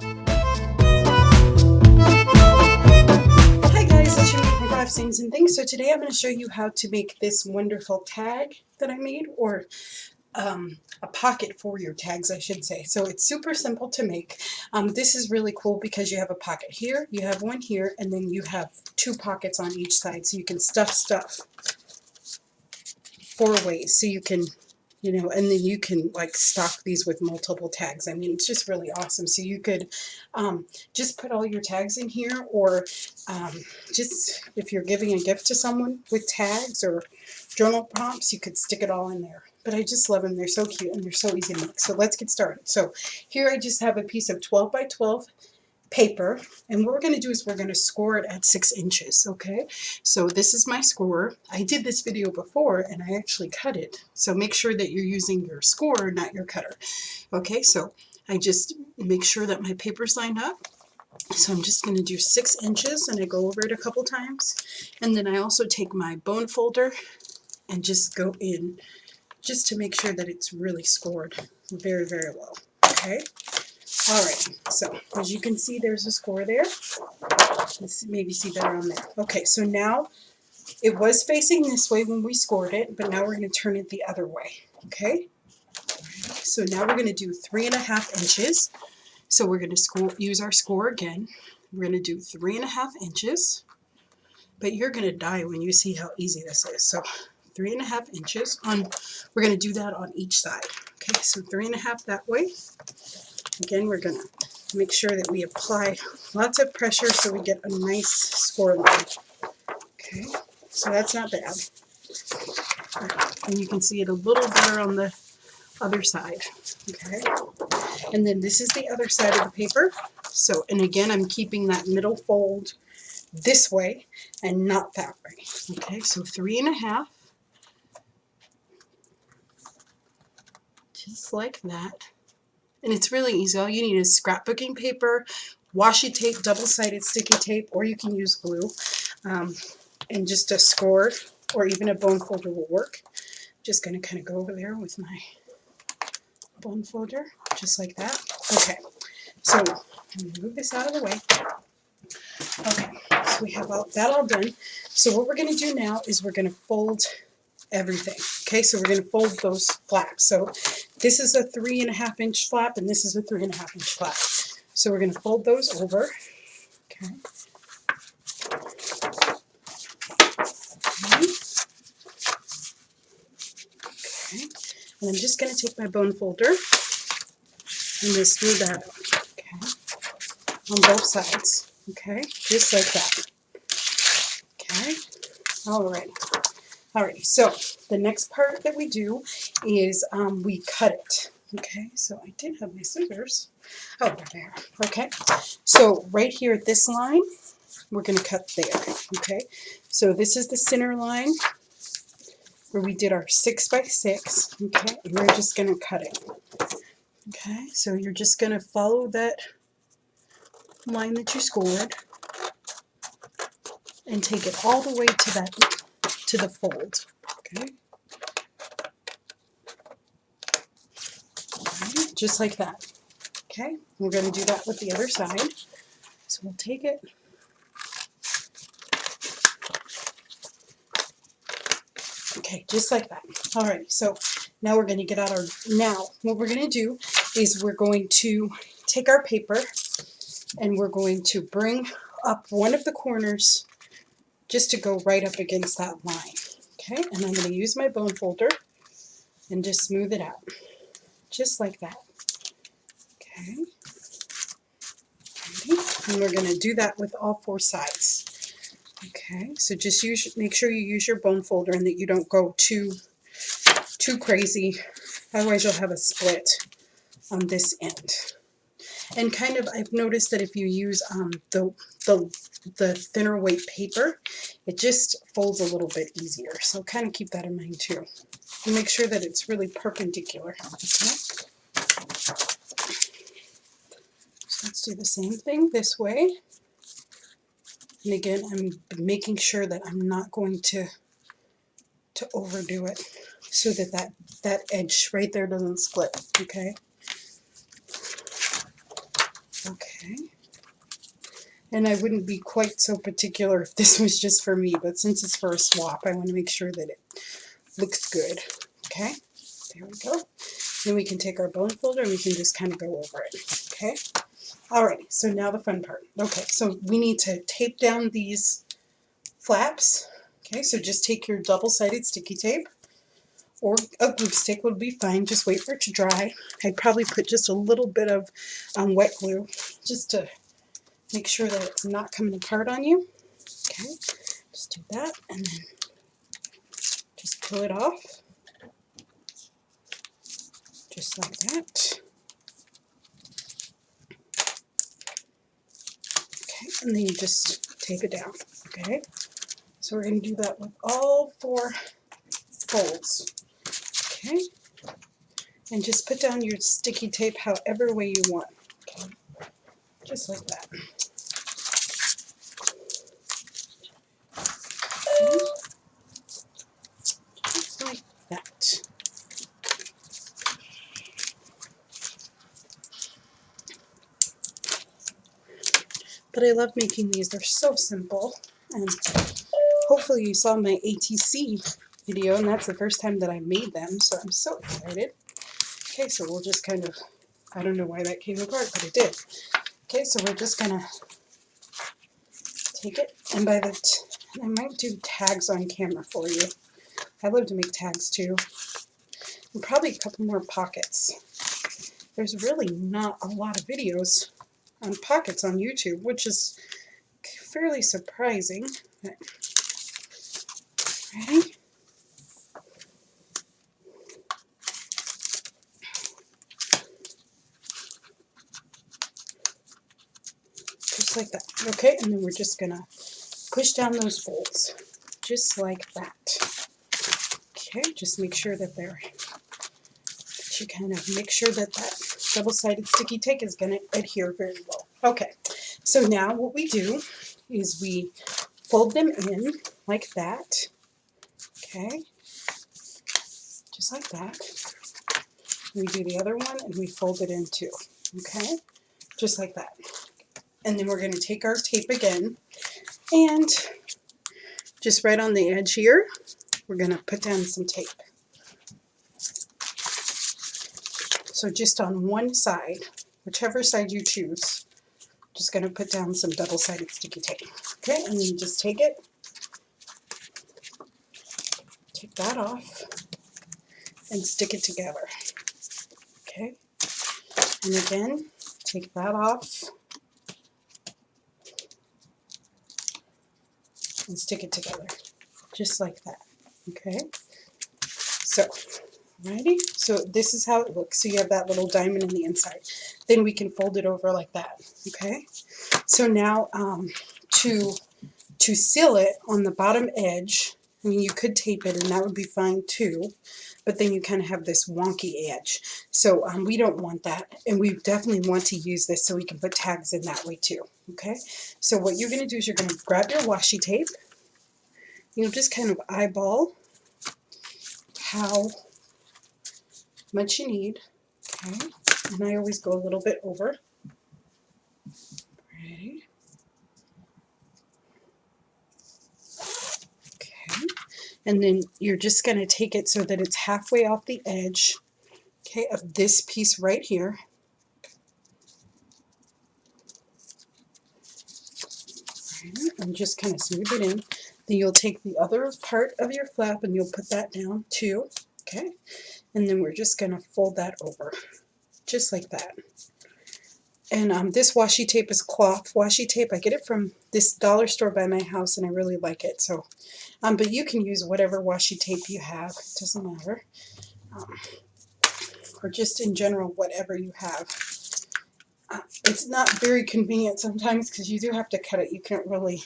Hi guys, it's Shimmy from Crafts, Things and Things. So today I'm going to show you how to make this wonderful tag that I made, or a pocket for your tags, I should say. So it's super simple to make. This is really cool because you have a pocket here, you have one here, and then you have two pockets on each side, so you can stuff stuff 4 ways. So you can, and then you can like stock these with multiple tags. I mean, it's just really awesome. So you could just put all your tags in here, or just if you're giving a gift to someone with tags or journal prompts, you could stick it all in there. But I just love them. They're so cute and they're so easy to make. So let's get started. So here I just have a piece of 12 by 12 paper, and what we're going to do is we're going to score it at 6 inches. Okay, so this is my score. I did this video before and I actually cut it, so make sure that you're using your score, not your cutter. Okay, so I just make sure that my paper's lined up. So I'm just going to do 6 inches, and I go over it a couple times, and then I also take my bone folder and just go in just to make sure that it's really scored very, very well. Okay. Alright, so as you can see, there's a score there. Let's maybe see better on there. Okay, so now it was facing this way when we scored it, but now we're going to turn it the other way. Okay, so now we're going to do 3.5 inches. So we're going to use our score again. We're going to do 3.5 inches, but you're going to die when you see how easy this is. So 3.5 inches on. We're going to do that on each side. Okay, so 3.5 that way. Again, we're going to make sure that we apply lots of pressure so we get a nice score line. Okay, so that's not bad. And you can see it a little better on the other side. Okay, and then this is the other side of the paper. So, and again, I'm keeping that middle fold this way and not that way. Okay, so 3.5, just like that. And it's really easy. All you need is scrapbooking paper, washi tape, double-sided sticky tape, or you can use glue, and just a score or even a bone folder will work. Just going to kind of go over there with my bone folder, just like that. Okay, so I'm going to move this out of the way. Okay, so we have that all done. So what we're going to do now is we're going to fold everything. Okay, so we're going to fold those flaps. So this is a 3.5 inch flap, and this is a 3.5 inch flap. So we're going to fold those over. Okay. Okay. And I'm just going to take my bone folder and just smooth that out. Okay. On both sides. Okay, just like that. Okay. Alrighty. So the next part that we do is we cut it. Okay, so I did have my scissors. Oh, they're there. Okay, so right here at this line, we're going to cut there. Okay, so this is the center line where we did our 6 by 6. Okay, and we're just going to cut it. Okay, so you're just going to follow that line that you scored and take it all the way to the fold. Okay. Right, just like that. Okay, we're going to do that with the other side. So we'll take it. Okay, just like that. Alright, so now we're going to get out our, now what we're going to do is we're going to take our paper and we're going to bring up one of the corners just to go right up against that line. Okay, and I'm going to use my bone folder and just smooth it out. Just like that. Okay. And we're going to do that with all 4 sides. Okay, so just make sure you use your bone folder and that you don't go too crazy, otherwise you'll have a split on this end. And kind of, I've noticed that if you use the thinner weight paper, it just folds a little bit easier. So kind of keep that in mind too. And make sure that it's really perpendicular. Okay. So let's do the same thing this way. And again, I'm making sure that I'm not going to overdo it so that edge right there doesn't split, okay? Okay. And I wouldn't be quite so particular if this was just for me, but since it's for a swap, I want to make sure that it looks good. Okay, there we go. Then we can take our bone folder and we can just kind of go over it. Okay. Alrighty, so now the fun part. Okay, so we need to tape down these flaps. Okay, so just take your double-sided sticky tape, or a glue stick would be fine. Just wait for it to dry. I'd probably put just a little bit of wet glue just to make sure that it's not coming apart on you. Okay, just do that and then just pull it off. Just like that. Okay, and then you just tape it down. Okay, so we're going to do that with all 4 folds. Okay, and just put down your sticky tape however way you want. Okay, just like that. Okay. Just like that. But I love making these. They're so simple. And hopefully you saw my ATC video, and that's the first time that I made them, so I'm so excited. Okay, so we'll just kind of, I don't know why that came apart, but it did. Okay, so we're just gonna take it, and I might do tags on camera for you. I love to make tags too. And probably a couple more pockets. There's really not a lot of videos on pockets on YouTube, which is fairly surprising. Ready? Just like that. Okay, and then we're just gonna push down those folds, just like that. Okay, just make sure that you kind of make sure that double-sided sticky tape is gonna adhere very well. Okay, so now what we do is we fold them in like that. Okay, just like that. We do the other one and we fold it in too. Okay, just like that. And then we're going to take our tape again and just right on the edge here, we're going to put down some tape. So just on one side, whichever side you choose, just going to put down some double-sided sticky tape. Okay, and then you just take that off, and stick it together. Okay, and again, take that off, and stick it together, just like that. Okay, so righty, so this is how it looks. So you have that little diamond on the inside. Then we can fold it over like that. Okay, so now to seal it on the bottom edge, I mean, you could tape it and that would be fine too, but then you kind of have this wonky edge. So we don't want that, and we definitely want to use this so we can put tags in that way too. Okay, so what you're going to do is you're going to grab your washi tape. You'll just kind of eyeball how much you need. Okay, and I always go a little bit over. Ready? Okay, and then you're just going to take it so that it's halfway off the edge, okay, of this piece right here. Right, and just kind of smooth it in. Then you'll take the other part of your flap and you'll put that down too. Okay, and then we're just going to fold that over, just like that. And this washi tape is cloth washi tape. I get it from this dollar store by my house, and I really like it. So, but you can use whatever washi tape you have. It doesn't matter. Or just in general, whatever you have. It's not very convenient sometimes because you do have to cut it. You can't really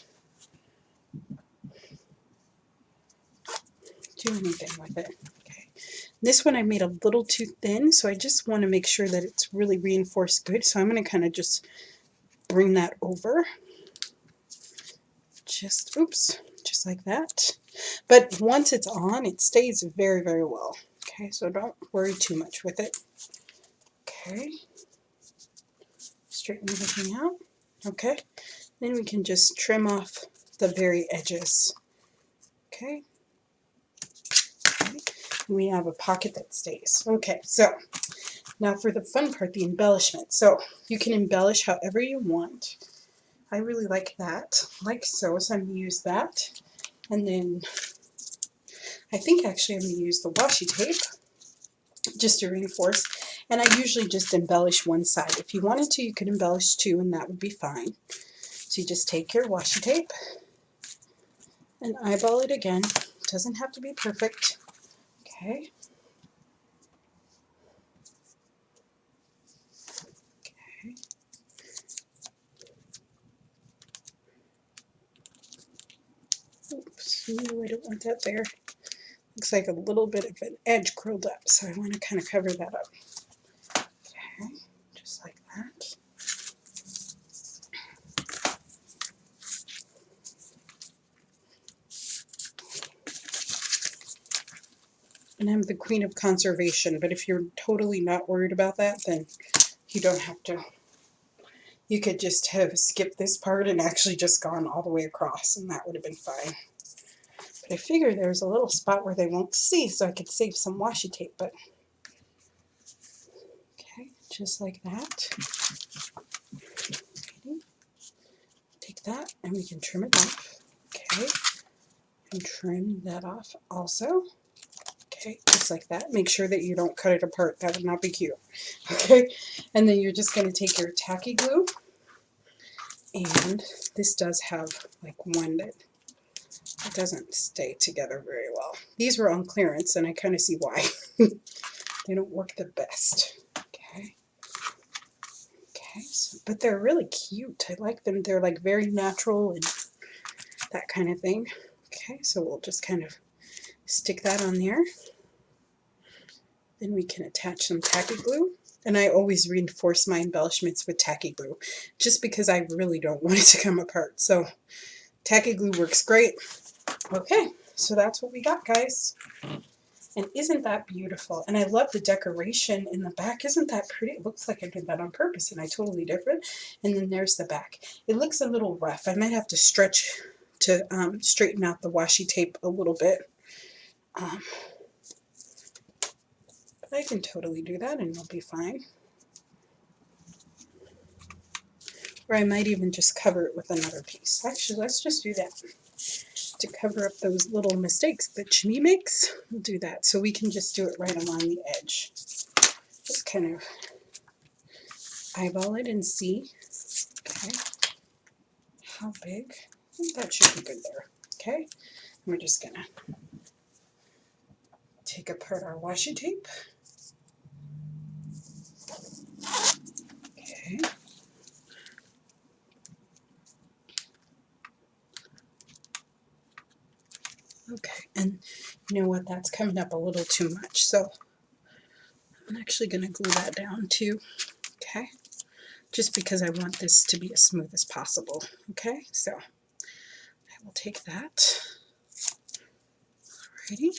do anything with it. Okay. This one I made a little too thin, so I just want to make sure that it's really reinforced good. So I'm going to kind of just bring that over. Just, oops, just like that. But once it's on, it stays very, very well. Okay, so don't worry too much with it. Okay. Let's straighten everything out. Okay, then we can just trim off the very edges. Okay, we have a pocket that stays. Okay, so now for the fun part, the embellishment. So you can embellish however you want. I really like that, like so, so I'm going to use that. And then I think actually I'm going to use the washi tape just to reinforce. And I usually just embellish one side. If you wanted to, you could embellish two and that would be fine. So you just take your washi tape and eyeball it again. It doesn't have to be perfect. Okay. Okay. Oops, no, I don't want that there. Looks like a little bit of an edge curled up, so I want to kind of cover that up. Okay, just like that. And I'm the queen of conservation, but if you're totally not worried about that, then you don't have to. You could just have skipped this part and actually just gone all the way across, and that would have been fine. But I figure there's a little spot where they won't see, so I could save some washi tape, but okay, just like that. Take that, and we can trim it off. Okay, and trim that off also. Okay, just like that. Make sure that you don't cut it apart. That would not be cute. Okay, and then you're just going to take your tacky glue, and this does have like one that it doesn't stay together very well. These were on clearance, and I kind of see why. They don't work the best. Okay. Okay, so, but they're really cute. I like them. They're like very natural and that kind of thing. Okay, so we'll just kind of stick that on there. Then we can attach some tacky glue. And I always reinforce my embellishments with tacky glue, just because I really don't want it to come apart. So tacky glue works great. Okay, so that's what we got, guys. And isn't that beautiful? And I love the decoration in the back. Isn't that pretty? It looks like I did that on purpose and I totally different. And then there's the back. It looks a little rough. I might have to stretch to straighten out the washi tape a little bit. But I can totally do that and it'll be fine. Or I might even just cover it with another piece. Actually, let's just do that. To cover up those little mistakes that Shmi makes, we'll do that. So we can just do it right along the edge. Just kind of eyeball it and see. Okay. How big? I think that should be good there. Okay. And we're just going to take apart our washi tape. Okay. Okay, and you know what, that's coming up a little too much, so I'm actually going to glue that down too, okay, just because I want this to be as smooth as possible, okay, so I will take that, alrighty,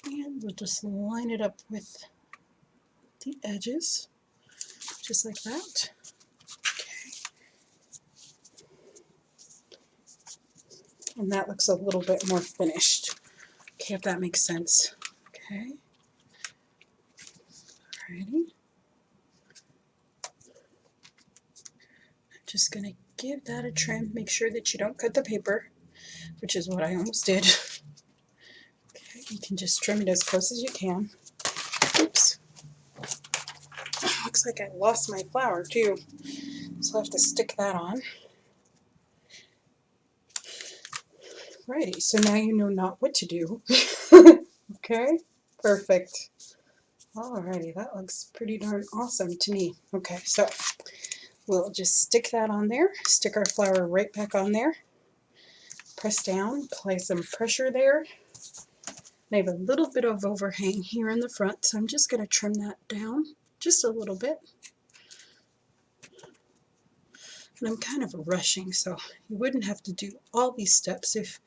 and we'll just line it up with the edges, just like that, okay, and that looks a little bit more finished, okay, if that makes sense, okay, alrighty. Just going to give that a trim. Make sure that you don't cut the paper, which is what I almost did. Okay, you can just trim it as close as you can. Oops. Looks like I lost my flower too, so I'll have to stick that on. Righty, so now you know not what to do. Okay, perfect. Alrighty, that looks pretty darn awesome to me. Okay, so we'll just stick that on there, stick our flower right back on there, press down, apply some pressure there. I have a little bit of overhang here in the front, so I'm just going to trim that down just a little bit. And I'm kind of rushing, so you wouldn't have to do all these steps if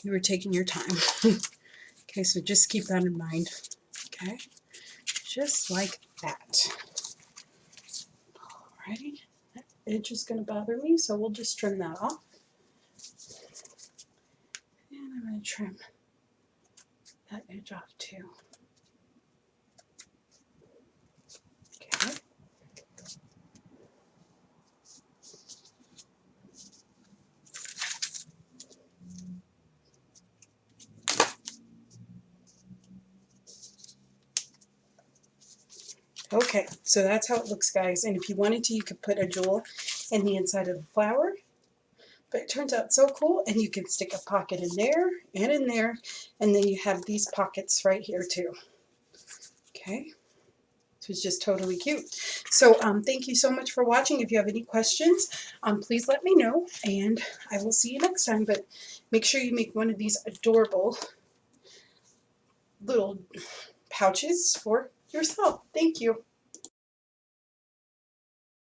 you were taking your time. Okay, so just keep that in mind. Okay, just like that. Alrighty, that edge is going to bother me, so we'll just trim that off. And I'm going to trim that edge off too. Okay. Okay, so that's how it looks, guys. And if you wanted to, you could put a jewel in the inside of the flower. But it turns out so cool, and you can stick a pocket in there and in there, and then you have these pockets right here too. Okay, so it's just totally cute. So thank you so much for watching. If you have any questions, please let me know, and I will see you next time. But make sure you make one of these adorable little pouches for yourself. Thank you.